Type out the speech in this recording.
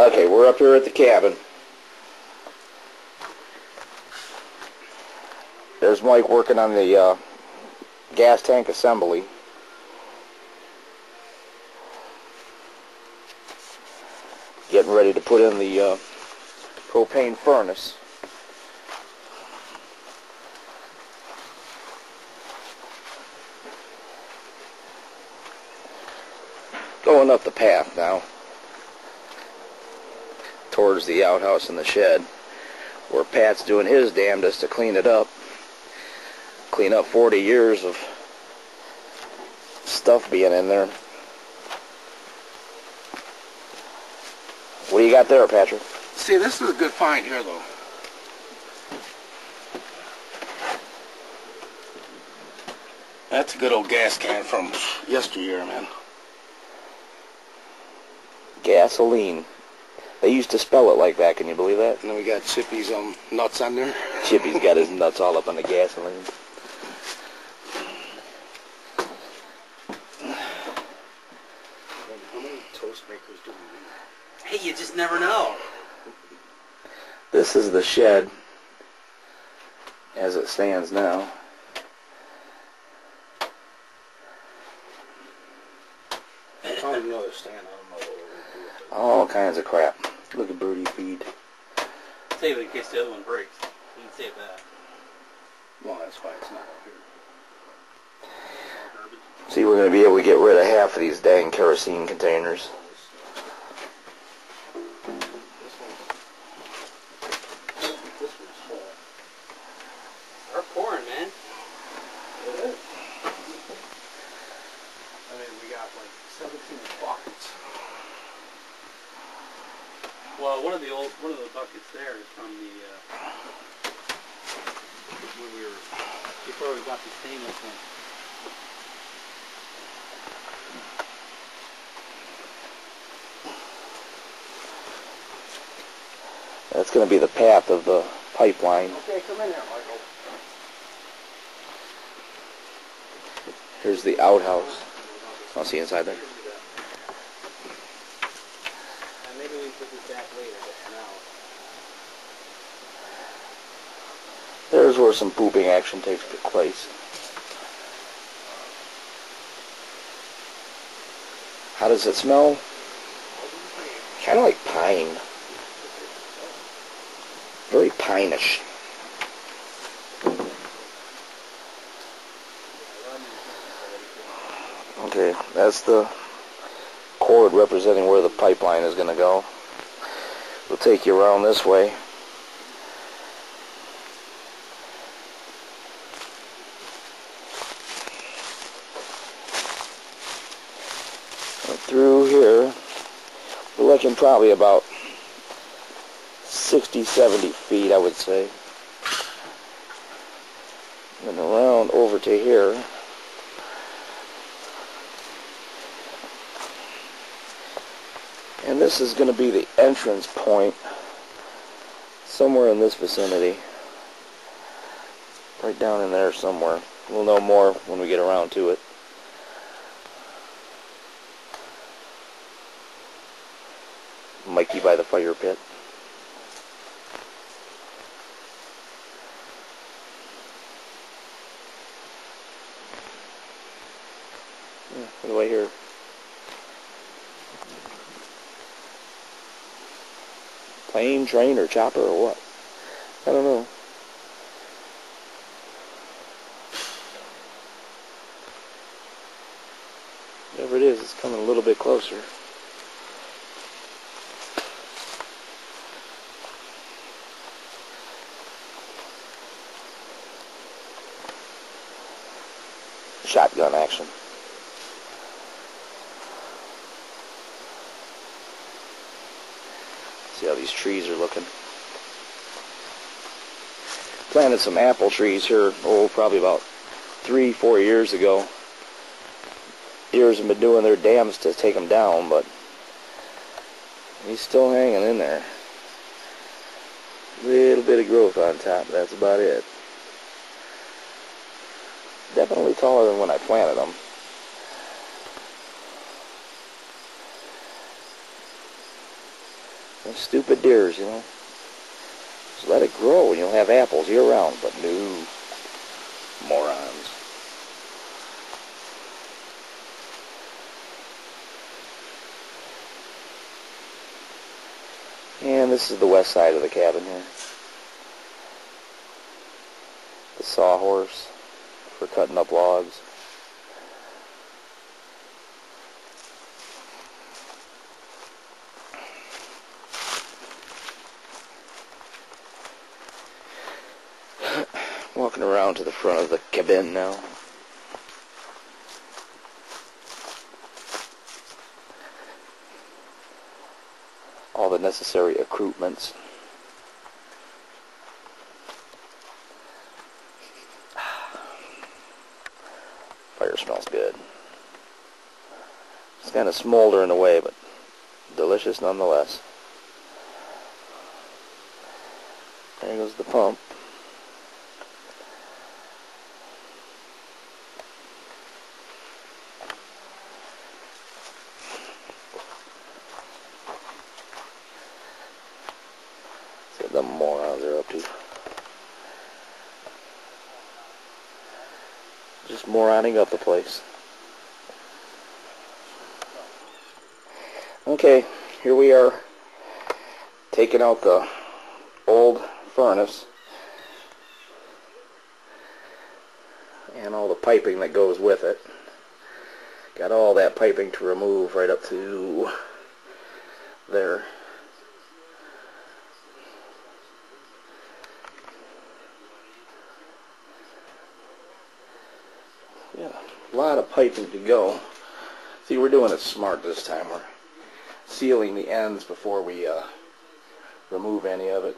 Okay, we're up here at the cabin. There's Mike working on the gas tank assembly. Getting ready to put in the propane furnace. Going up the path now towards the outhouse and the shed, where Pat's doing his damnedest to clean it up. Clean up 40 years of stuff being in there. What do you got there, Patrick? See, this is a good find here, though. That's a good old gas can from yesteryear, man. Gasoline. They used to spell it like that, can you believe that? And then we got Chippy's nuts on there. Chippy's got his nuts all up on the gasoline. How many toast makers do we need? Hey, you just never know. This is the shed as it stands now. I found another stand. I don't know what we're going to do with it. All kinds of crap. Look at Birdie feed. Save it in case the other one breaks. You can save that. Well, that's why it's not up here. See, we're going to be able to get rid of half of these dang kerosene containers. This one's full. They're pouring, man. It is. I mean, we got like 17 buckets. Well, one of the buckets there is from the when we were before we got the stainless one. That's going to be the path of the pipeline. Okay, come in here, Michael. Here's the outhouse. I'll see you inside there. And maybe we put this back later, but for now. There's where some pooping action takes place. How does it smell? Kind of like pine. Very pine-ish. Okay, that's the cord representing where the pipeline is going to go. We'll take you around this way. And through here, we're looking probably about 60, 70 feet, I would say. And around over to here. And this is going to be the entrance point somewhere in this vicinity. Right down in there somewhere. We'll know more when we get around to it. Mikey by the fire pit. Yeah, what do I hear? Plane, train, or chopper, or what? I don't know. Whatever it is, it's coming a little bit closer. Shotgun action. See how these trees are looking. Planted some apple trees here, probably about 3-4 years ago. Deers have been doing their damnedest to take them down, but he's still hanging in there. Little bit of growth on top, that's about it. Definitely taller than when I planted them. Stupid deers, you know. Just let it grow and you'll have apples year round, but no. Morons. And this is the west side of the cabin here. The sawhorse for cutting up logs. Walking around to the front of the cabin now. All the necessary accoutrements. Fire smells good. It's kind of smoldering away, but delicious nonetheless. There goes the pump. See what the morons are up to. Just moroning up the place. Okay, here we are, taking out the old furnace and all the piping that goes with it. Got all that piping to remove right up to there. Yeah, a lot of piping to go. See, we're doing it smart this time. We're sealing the ends before we remove any of it.